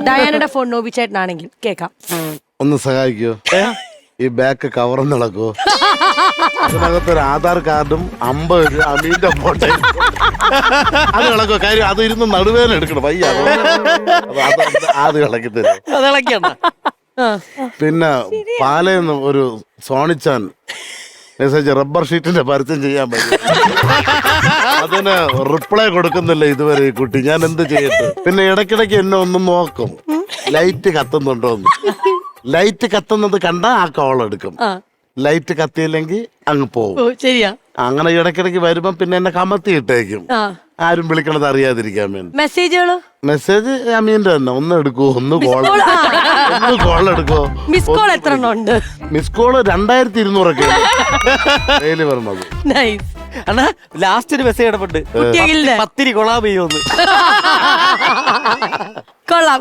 ഡയാനയുടെ phone Noby ചേട്ടനാണെങ്കിൽ കേക്കാം. ഒന്ന് സഹായിക്കോ? ഈ ബാക്ക് കവറൊന്ന് ഇളക്കോ? അതിനകത്തൊരു ആധാർ കാർഡും 50 രൂപ അമീന്റെ ഫോട്ടോ അത് ഇളക്കോ? കാര്യം അത് ഇരുന്ന് നടുവേദന എടുക്കണം പയ്യ. അത് ഇളക്കി തരും. പിന്നെ പാലയെന്ന് ഒരു സോണിച്ചാൻ മെസ്സേജ് റബ്ബർ ഷീറ്റിന്റെ പരസ്യം ചെയ്യാൻ പറ്റും. അതിന് റിപ്ലൈ കൊടുക്കുന്നില്ല ഇതുവരെ ഈ കുട്ടി. ഞാൻ എന്ത് ചെയ്യട്ടെ? പിന്നെ ഇടയ്ക്കിടയ്ക്ക് എന്നെ ഒന്നും നോക്കും, ലൈറ്റ് കത്തുന്നുണ്ടോന്ന്. ലൈറ്റ് കത്തുന്നത് കണ്ടാ ആ കോൾ എടുക്കും. ലൈറ്റ് കത്തിയില്ലെങ്കിൽ അങ്ങ് പോകും. ശരിയാ. അങ്ങനെ ഇടയ്ക്കിടയ്ക്ക് വരുമ്പോ പിന്നെ എന്നെ കമത്തി ഇട്ടേക്കും, ആരും വിളിക്കണത് അറിയാതിരിക്കാൻ വേണ്ടി. മെസ്സേജ് അമീന്റെ തന്നെ. ഒന്ന് എടുക്കോ, ഒന്ന് കോൾ എടുക്കോ. മിസ് കോൾ എത്ര ഉണ്ട്? മിസ് കോള് 2200 ഡെയിലി വരണത്. അണ്ണാ ലാസ്റ്റ് ഒരു മെസ്സേജ് ഇടപെട്ട് 10 കൊളാ പെയ്യോന്ന്. കൊള്ളാം.